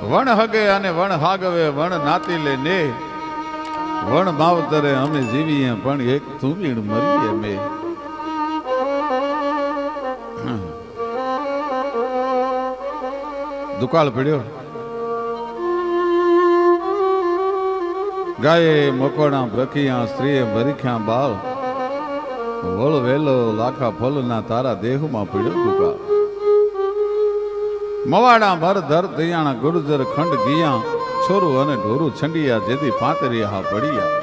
વણ હગે અને વણ હાગવે વણ નાતી લે ને વણ માવતરે અમે જીવીએ પણ એક તુમીણ મરીએ મે દુકાળ પડ્યો ગાયે મકોણા બ્રખિયા સ્ત્રીએ ભરીખ્યા બાલ વળ વેલો લાખા ફલના તારા દેહમાં પડ્યો દુકાળ મવાડા ભર ધર દયાણા ગુરુજર ખંડ ગિયા છોરું અને ઢોરું છંડિયા જેથી પાંતરિયા હા પડિયા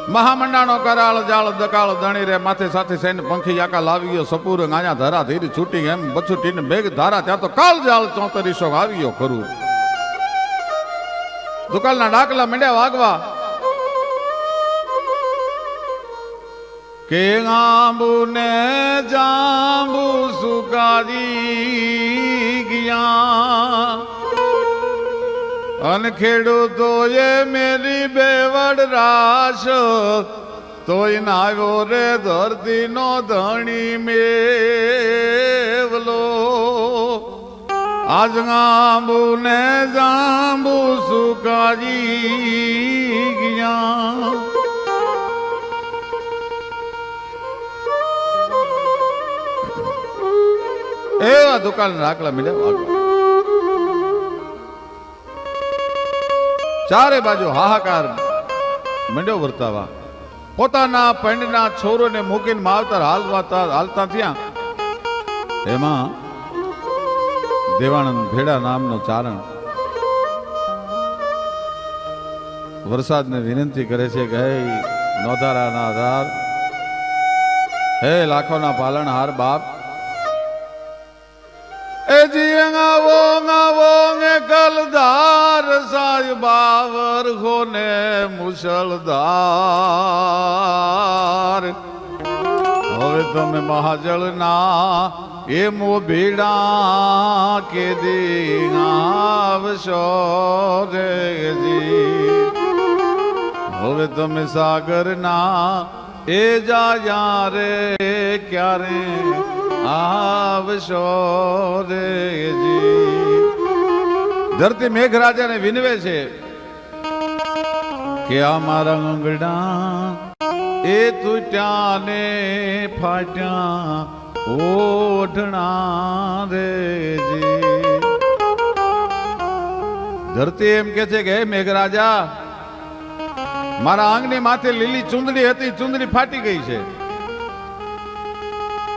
મહામંડાનો કરાળ જાળ દકાળ દણી રે માથે સાથે સૈન પંખી આકા લાવ્યો સપૂર ગાયા ધરા ધીરી છૂટી એમ બછુટીને મેઘ ધારા ત્યાં તો કાળ જાળ 3400 આવ્યો ખરું દુકાળના ડાકલા મંડ્યા વાગવા કે આંબુ ને જાંબુ સુકારી ગયા અન ખેડૂતોએ મેરી બેવડ રાશ તોય ના આવ્યો રે ધરતીનો ધણી મેવલો આજ આંબુ ને જાંબુ સુકારી ગયા એવા દુકાળ રાખલા મીડ્યા ચારે બાજુ હાહાકાર મંડ્યો વર્તાવા પોતાના પંડના છોરોને મૂકીને માવતર હાલતા થયા એમાં દેવાનંદ ભેડા નામનો ચારણ વરસાદને વિનંતી કરે છે કે હે નોધારાના આધાર હે લાખોના પાલનહાર બાપ એ જીંગાવો ગાવો ને કલધાર સાહેબાવર ખોને મુસળધાર હવે તમે મહાજળના એ મો ભીડા કે દીવશો રેજી હવે તમે સાગરના એ જાયા રે ક્યારે આવશો રેજી ધરતી મેઘરાજાને વિનવે છે કે અમારા આંગણા એ તૂટ્યા ને ફાટ્યા ઓઢણા રેજી ધરતી એમ કે છે કે હે મેઘરાજા મારા આંગણી માથે લીલી ચુંદડી હતી ચુંદડી ફાટી ગઈ છે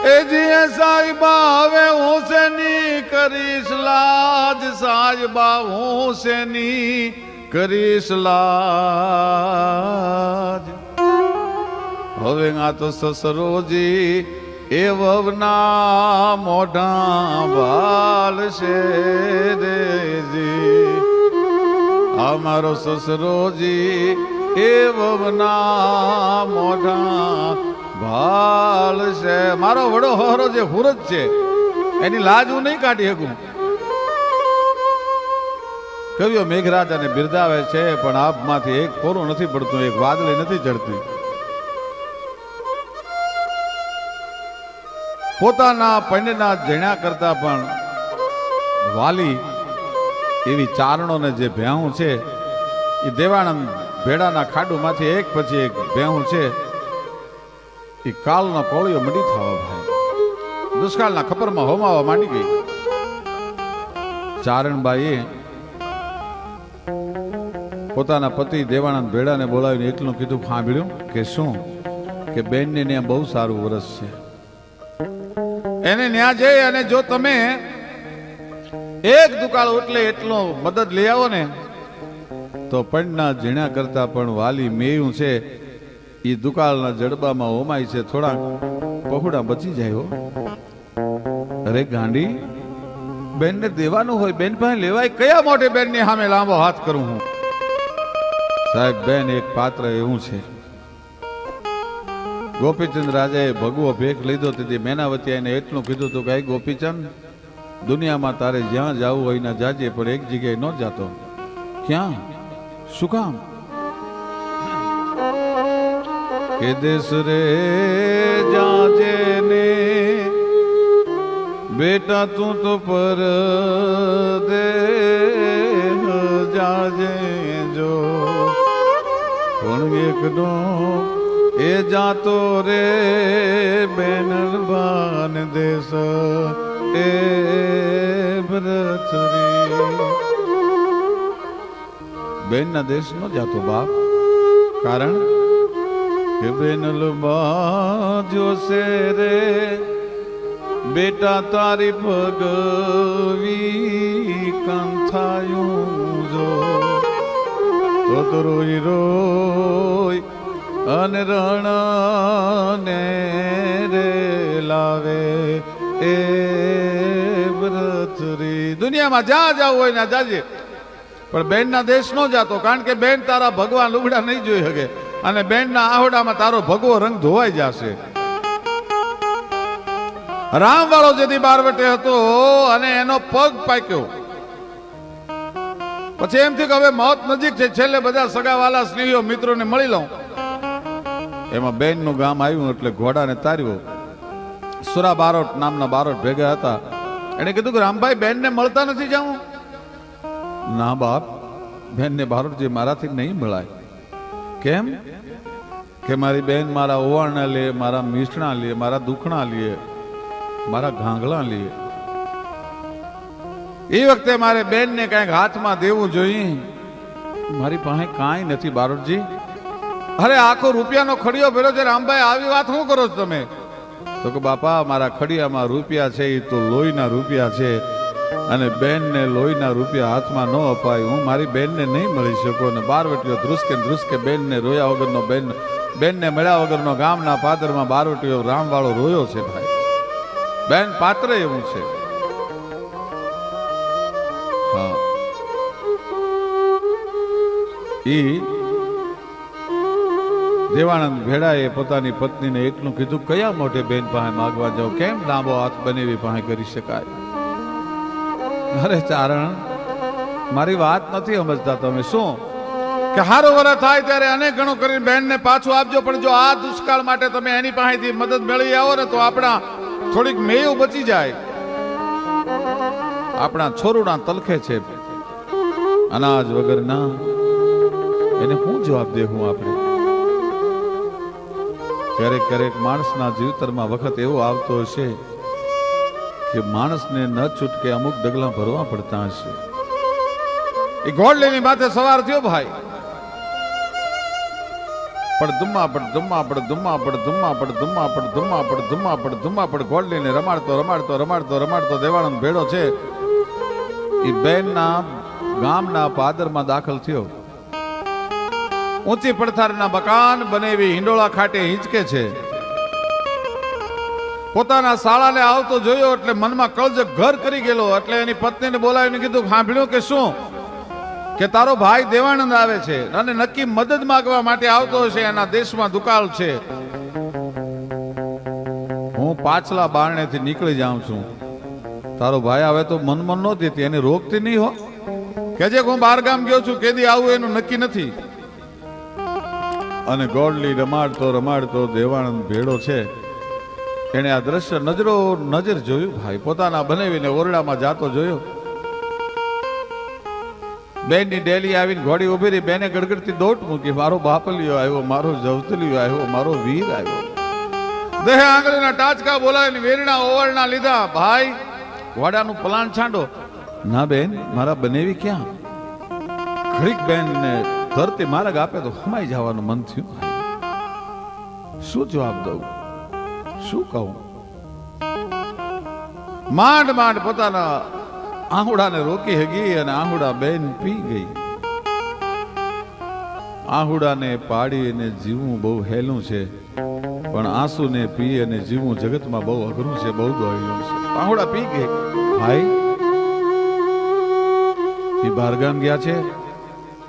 એ જીએ સાહેબા હવે હું શેની કરીશ લાજ સાહેબા હું શેની કરીશ લાજ હવે આ તો સસરોજી એ વવના મોઢા બાલ છે રેજી અમારો સસરોજી એ વવના મોઢા ભાલ છે મારો વડો હોરો જે હુરજ છે એની લાજ હું નહીં કાઢી શકું કવિઓ મેઘરાજાને બિરદાવે છે પણ આપમાંથી એક કોરું નથી પડતું એક વાદળી નથી ચડતી પોતાના પંડના જણ્યા કરતા પણ વાલી એવી ચારણોને જે ભેહું છે એ દેવાનંદ ભેડાના ખાડુમાંથી એક પછી એક ભેહું છે એ કાળનો કોળિયો મડી થવા ભાઈ દુષ્કાળના ખપરમાં હોમાવા માંડી ગઈ ચારણબાઈએ પોતાના પતિ દેવાનંદ ભેડાને બોલાવીને એટલું કીધું સાંભળ્યું કે શું કે બેનને ત્યાં બહુ સારું વરસ છે એને ન્યા જઈ અને જો તમે એક દુકાળ ઉટલે એટલો મદદ લઈ આવો ને તો પંડના ઝીણા કરતા પણ વાલી મેયું છે એ દુકાળના જડબામાં હોમાય છે થોડા પહોળા બચી જાય હો અરે ગાંડી બેનને દેવાનું હોય બેન પાસે લેવાય કયા મોટે બેનની સામે લાંબો હાથ કરું હું સાહેબ બેન એક પાત્ર એવું છે ગોપીચંદ રાજાએ ભગવો ભેખ લીધો તેથી મેનાવતી એને એટલું કીધું હતું કે ગોપીચંદ દુનિયામાં તારે જ્યાં જવું હોય ના જાજે પણ એક જગ્યાએ ન જાતો ક્યાં શું કામ કે દેશ રે જાજે ને બેટા તું તો પર દે જાજે જો પણ એકનો એ જાતો રે બેનરબાન દેશ એ ભરતરી બેનના દેશ નો જાતો બાપ, કારણ કે બેનલબા જોશે રે બેટા તારી ભગવી કંથાયું જો તો રોઈ રોઈ અને રણને રે લાવે એ વ્રતરી. દુનિયામાં જ્યાં જાવ હોય ને જાજે, પણ બેન ના દેશ નો જાતો, કારણ કે બેન તારા ભગવાન લુગડા નહીં જોઈ શકે અને બેન ના આહોડામાં તારો ભગવો રંગ ધોવાઈ જશે. રામ વાળો જેથી બારવટે હતો અને એનો પગ પાક્યો, પછી એમ થયું કે હવે મોત નજીક છે, છેલ્લે બધા સગાવાલા સ્નેહીઓ મિત્રોને મળી લઉં. એમાં બેન નું ગામ આવ્યું એટલે ઘોડાને તાર્યો. સુરા બારોટ નામના બારોટ ભેગા હતા. એને કીધું કે રામભાઈ બેન ને મળતા નથી જાઉં. ના બાપ, બેન ને બારોટજી મારાથી નહીં મળાય. કેમ? કે મારી બેન મારા ઓવાળના લે, મારા મીઠણા લે, મારા દુખણા લે, મારા ઘાંગલા લે. એ વખતે મારે બેન ને કઈક હાથમાં દેવું જોઈએ. મારી પાસે કાંઈ નથી બારોટજી. અરે આખો રૂપિયાનો ખડિયો ભર્યો છે. રામભાઈ આવી વાત શું કરો છો તમે? તો કે બાપા મારા ખડિયામાં રૂપિયા છે એ તો લોહીના રૂપિયા છે, અને બેન ને લોહીના રૂપિયા હાથમાં ન અપાય. હું મારી બેન ને નહીં મળી શકું. અને બારવટીઓ ધ્રુસકે બેન ને રોયા વગરનો, બેન ને મળ્યા વગરનો ગામના પાદરમાં બારવટીઓ રામવાળો રોયો છે. ભાઈ બેન પાત્ર એવું છે. હા, ઈ દેવાનંદ ભેડાએ પોતાની પત્નીને એટલું કીધું, કયા મોટે બેન પાસે માગવા જાવ, કેમ લાંબો હાથ બનેવી પાસે કરી શકાય. અરે ચારણ, મારી વાત નથી સમજતા તમે. શું કે હારો વરસ થાય ત્યારે અનેક ગણું કરીને બેનને પાછું આપજો, પણ જો આ દુષ્કાળ માટે તમે એની પાસેથી મદદ મેળવી આવો ને તો આપણા થોડીક મેયું બચી જાય. આપણા છોરુના તલખે છે અનાજ વગર ના, એને શું જવાબ દેવું આપણે? ક્યારેક ક્યારેક માણસના જીવતરમાં વખત એવો આવતો હશે કે માણસને ન છૂટકે અમુક ડગલા ભરવા પડતા હશે. એ ઘોડલીની માથે સવાર થયો ભાઈ, પણ ધુમ્મા પડ ઘોડલીને રમાડતો દેવાનંદ ભેડો છે એ બેનના ગામના પાદરમાં દાખલ થયો. ઊંચી પડથારના મકાન બનેવી હિંડોળા ખાટે હિંચકે છે. પોતાના શાળાને આવતો જોયો એટલે મનમાં કળજક ઘર કરી ગયેલો. એટલે એની પત્નીને બોલાવીને કીધું, સાંભળ્યું કે શું કે તારો ભાઈ દેવાનંદ આવે છે અને નક્કી મદદ માંગવા માટે આવતો હશે. એના દેશમાં દુકાળ છે. હું પાછલા બારણેથી નીકળી જાઉં છું. તારો ભાઈ આવે તો મનમાં ન દેતી, એને રોકતી નહીં હો. કેજે હું બહાર ગામ ગયો છું, કેદી આવું એનું નક્કી નથી. અને ગોળલી રમાડતો દેવાનંદ ભેડો છે એને આ દ્રશ્ય નજર જોયું ભાઈ. પોતાના બનાવીને ઓરડામાં જાતો જોયો. બેનની ડેલી આવીને ઘોડી ઉભી રહી. બેને ગડગડતી દોટ મૂકી, મારો બાપલિયો આવ્યો, મારો જવતલિયો આવ્યો, મારો વીર આવ્યો. દેહ આંગળીના ટાચકા બોલાવીને વેરણા ઓવળના લીધા. ભાઈ ઘોડાનું પલાણ છાંડો. ના બેન, મારા બનેવી ક્યાં? ઘડીક બેન ને ધરતી માર્ગ આપે તો હમાઈ જવાનું મન થયું. શું જવાબ દઉં, શું કહું? માંડ પોતાના આહુડાને રોકી હગી અને આહુડા બેન પી ગઈ. આહુડાને પાડી અને જીવવું બહુ હેલું છે, પણ આંસુને પી અને જીવવું જગતમાં બહુ અઘરું છે, બહુ દોડ્યું છે. આહુડા પી ગઈ. ભાઈ એ બહારગામ ગયા છે,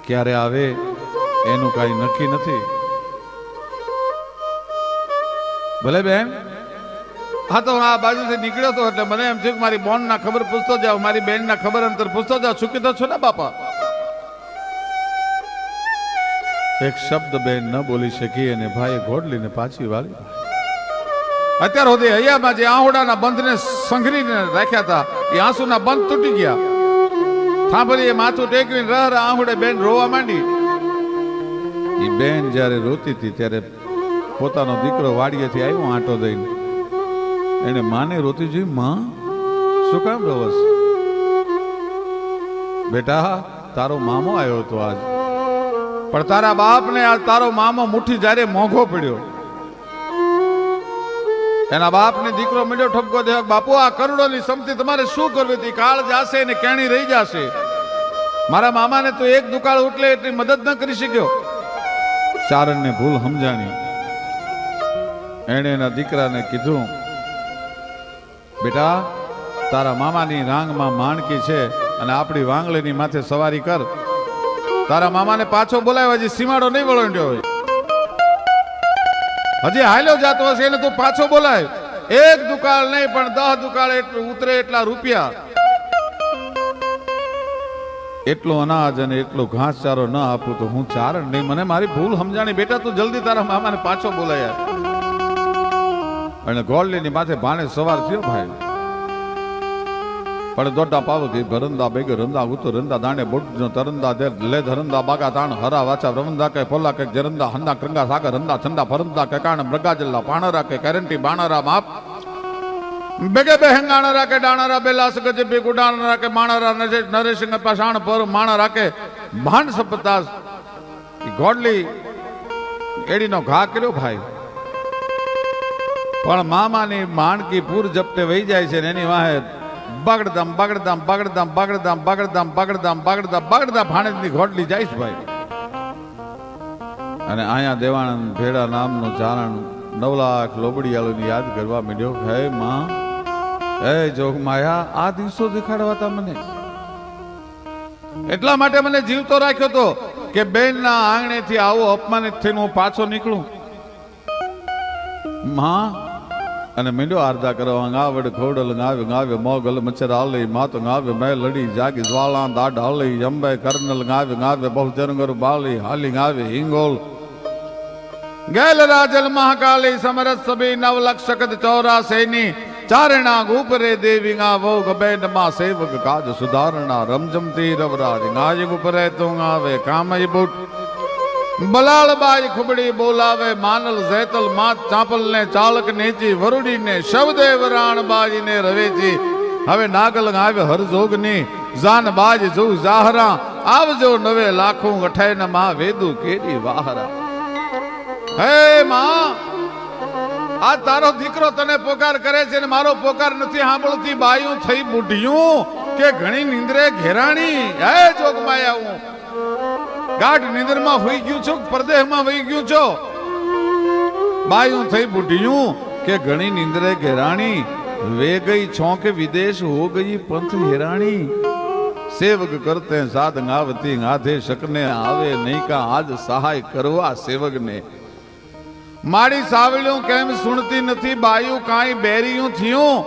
ક્યારે આવે એનું કઈ નક્કી નથી. ભલે બેન, હા તો આ બાજુથી નીકળ્યો હતો એટલે મને એમ થયું કે મારી બોન ના ખબર પૂછતો જાવ, મારી બેન ના ખબર અંતર પૂછતો જાવ. સુખી તો છો ને બાપા? એક શબ્દ બેન ન બોલી શકી અને ભાઈએ ઘોડલીને પાછી વાળી. અત્યાર સુધી હૈયામાં જે આહોડાના બંધને સંઘરીને રાખ્યા હતા એ આંસુના બંધ તૂટી ગયા. થાંભલીએ માથું ટેકવીને રહ આહોડે બેન રોવા માંડી. એ બેન જ્યારે રોતી હતી ત્યારે પોતાનો દીકરો વાડીએથી આવ્યો આંટો દઈને. એને માને રોતી જોઈ, માં શું કામ રોવસ? બેટા તારો મામો આવ્યો હતો આજ, પણ તારા બાપને આજ તારો મામો મુઠ્ઠી જ્યારે મોંઘો પડ્યો. એના બાપને દીકરો મળ્યો ઠપકો દે, બાપુ આ કરોડોની સંપત્તિ તમારે શું કરવી હતી? કાળ જાશે ને કેણી રહી જશે. મારા મામાને તો એક દુકાળ ઉઠલે એટલી મદદ ન કરી શક્યો. ચારણને ભૂલ સમજાણી. એણે એના દીકરાને કીધું, બેટા તારા મામાની રાંગમાં માણકી છે અને આપણી વાંગલીની માથે સવારી કર. તારા મામાને પાછો બોલાવ્યો, હજી સીમાડો નહીં વળંડ્યો હોય, હજી હાલ્યો જાતો હશે, એને તું પાછો બોલાય. એક દુકાળ નહીં પણ 10 દુકાળ એટલું ઉતરે એટલા રૂપિયા, એટલો અનાજ અને એટલો ઘાસચારો ન આપું તો હું ચારણ નહીં. મને મારી ભૂલ સમજાણી. બેટા તું જલ્દી તારા મામાને પાછો બોલાય. અને ગોળલીની માથે ભાણે સવાર થયો ભાઈ. પણ દોડા પાવ ગઈ ભરંદા બેગે રંદા ઉતો રંદા દાણે બોટ તરંદા દે લે ધરંદા બાગા તાણ હરા વાચા રવંદા કે પોલા કે જરંદા હંદા ક્રંગા સાગર રંદા છંદા ફરંદા કે કાણ મૃગા જલ્લા પાણરા કે કેરંટી બાણરા માપ બેગે બે હંગાણરા કે ડાણરા બેલાસ ગજે બે ગુડાણરા કે માણરા નરેશંગ પાષાણ પર માણરા કે ભાંડ સપતાસ. ગોડલી એડીનો ઘા કર્યો ભાઈ. પણ મામાની માણકી પૂર જપટે વહી જાય છે ને એની વાહે બગડદામ બગડદામ બગડદામ બગડદામ બગડદામ બગડદામ બગડદામ બગડદામ ભાણેજની ઘોડલી જાય છે ભાઈ. અને અહીંયા દેવાનંદ ભેડા નામનો ચારણ 9 લાખ લોબડિયાળુની યાદ કરવા માંડ્યો. હે માં, હે જોગ માયા, આ દિવસો દેખાડવાતા મને. એટલા માટે મને જીવતો રાખ્યો તો કે બેનના આંગણેથી આવો અપમાનિત થઈને હું પાછો નીકળું. માં અને મીંડો આરદા કરવા ગાવડ ઘોડલ ગાવે ગાવે મોગલ મચ્છર હાલે માતો ગાવે મેં લડી જાગી જ્વાળા દાઢ હાલી અંબે કર્નલ ગાવે ગાવે બહુ જરંગર બાલી હાલી ગાવે હિંગોલ ગેલ રાજલ મહાકાલી સમરસ સભી 9 લક્ષ શકત 84 ચારણા ગુપરે દેવી ગાવો ગબેડ માં સેવક કાજ સુધારણા રમજમતી રવરાજ ગાય ગુપરે તું ગાવે કામય બુટ બલાળબાઈ ખુબડી બોલાવે માનલ ઝેતલ માત ચાંપલ ને ચાલક નેચી વરુડી ને શવદેવ રાણબાજી ને રવેજી. હવે નાગલ ગાવે હરજોગ ની જાન બાજ જો જાહરા આવજો નવે લાખું અઠાઈન માં વેદુ કેરી વાહરા. હે માં, આ તારો દીકરો તને પોકાર કરે છે ને મારો પોકાર નથી સાંભળતી. બાયું થઈ બુઢિયું કે ઘણી નિંદ્રે ઘેરાણી. હે જોગમાયા, હું ગાઢ નિંદરમાં હોઈ ગયું છું, પરદેહમાં વહી ગયું છો. બાયું થઈ બુઢિયું કે ઘણી નિંદ્રે ઘેરાણી વે ગઈ છો કે વિદેશ હો ગઈ પંથ હેરાણી. સેવક કરતે સાધ ગાવતી ગાધે શકને આવે નહીં કા આજ સહાય કરવા સેવકને. મારી સાવળ્યું કેમ સુણતી નથી બાયું કાંઈ બેરિયું થયું.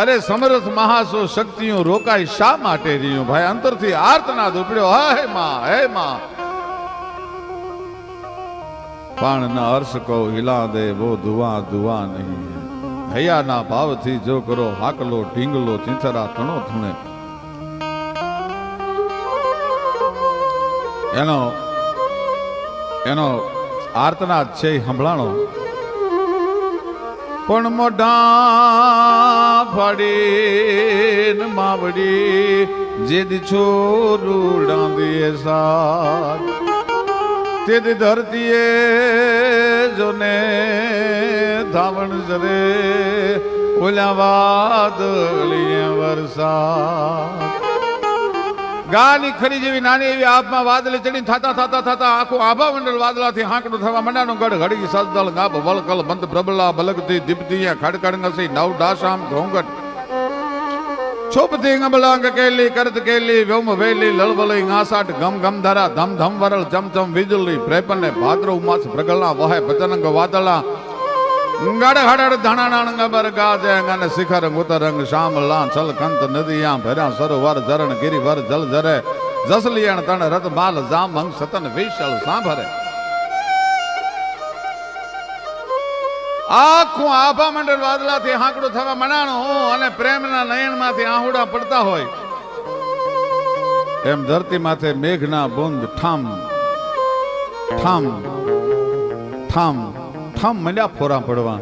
અરે સમરથ મહાસો શક્તિયું રોકાય શા માટે રહ્યું. ભાઈ અંતરથી આર્તનાદ ઉપડ્યો, હે માં, હે માં. પણ ના અર્શ કહો હિલા દે વો દુઆ દુઆ નહીં. હૈયાના ભાવથી જો કરો હાકલો ઢીંગલો ચીંચરા તણો થુણે. એનો આર્તનાદ છે સંભળાણો. પણ મોઢા ફાડી માવડી જેદી છોરું ડાંદીએ સાર તેદી ધરતીએ જોને ધાવણ જરે ઓલા વાદળીએ વરસાદ. ગાની ખરી જેવી નાની એવી આપમાં વાદળી ચડી થતા થતા થતા આખું આભા મંડળ વાદળાથી હાંકડું થવા મંડાનું ગઢ ઘડી સજદળ ગાબ વલકલ બંધ પ્રબલા ભલકતી દીપતી ખડકડ ngસી નવ ડાશામ ઘોંઘટ છોપતી ગબલાંગ કેલી કરત કેલી વ્યોમ વેલી લળવલી ગાસાટ ગમ ગમ ધરા ધમ ધમ વરળ ચમચમ વીજળી પ્રેપને ભાદ્રવ માસ પ્રગલના વહે પતનંગ વાદળા ગડ હડડ ધણાણંગ બરગાજે અને શિખર ઉતરંગ શામલા છલકંત નદીયા ભર્યા સરોવર ઝરણ ગિરિવર જલ જરે જસલિયણ તણ રત માલ જામ અંગ સતન વિશાળ સાંભરે. આખું આભા મંડળ વાદળાથી હાંકડું થવા મનાણું અને પ્રેમના નયનમાંથી આહુડા પડતા હોય એમ ધરતી માથે મેઘના બુંદ ઠામ ઠામ ઠામ ઠામ મંડ્યા ફોરા પડવા.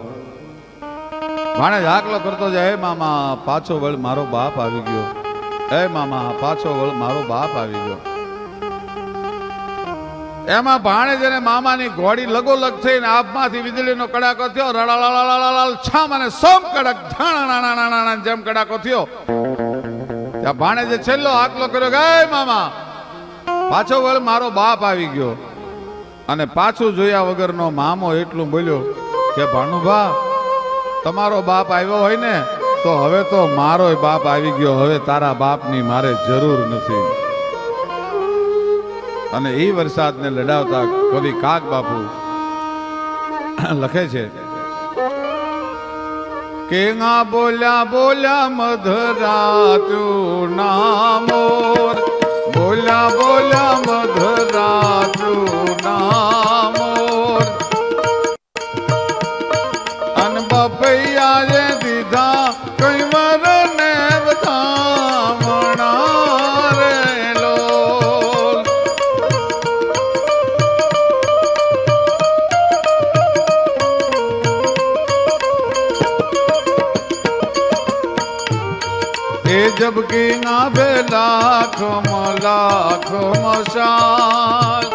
ભાણે હાકલો કરતો જાય, હે મામા પાછો વળ મારો બાપ આવી ગયો, હે મામા પાછો વળ મારો બાપ આવી ગયો. એમાં ભાણે જેને મામાની ઘોડી લગોલગ થઈને આભમાંથી વીજળીનો કડાકો થયો, રડાલાલાલાલાલ છામ અને સોમ કડક ધાણા જેમ કડાકો થયો. ત્યાં ભાણે જે છેલ્લો હાકલો કર્યો કે હે મામા પાછો વળ મારો બાપ આવી ગયો. અને પાછું જોયા વગરનો મામો એટલું બોલ્યો કે ભાણુભા તમારો બાપ આવ્યો હોય ને તો હવે તો મારો બાપ આવી ગયો, હવે તારા બાપની મારે જરૂર નથી. અને એ વરસાદને લડાવતા કવિ કાગ બાપુ લખે છે કે ના બોલ્યા બોલ્યા મધરાતું નામોર, બોલ્યા બોલ્યા મધરાતું નામોર, અન બપૈયા દીધા કઈ વરને વધામણા રે લોલ. એ જબકી ના બે લાખ મશાલ,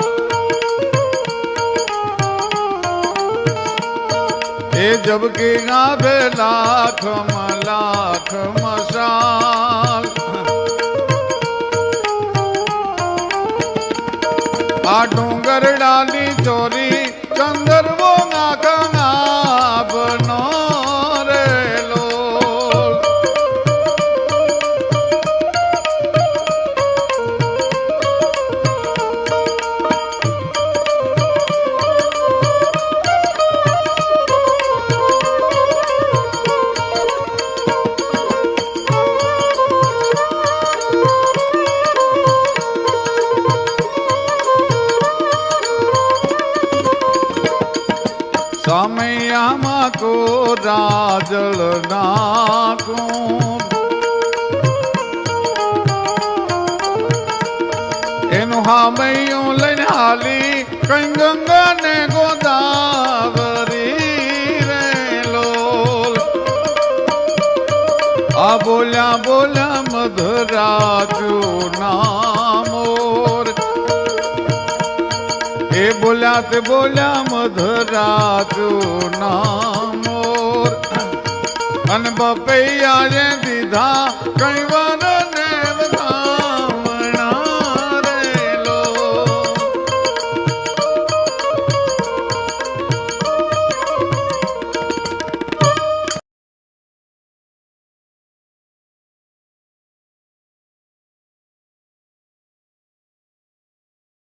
એ જબકી ના બે લાખ મશાલ. આ ડુંગરડાની ચોરી ચંદરવો ના બનો રે લોલ. સમયામાં કો રાજલ નાખું, એનું હામૈયું લઈને હાલી કઈ ગંગા ને ગોદાવરી રે લોલ. આ બોલ્યા બોલ્યા મધરાતું નામોર, એ બોલ્યા તે બોલ્યા મધરાતું નામોર, અન બપૈયા દીધા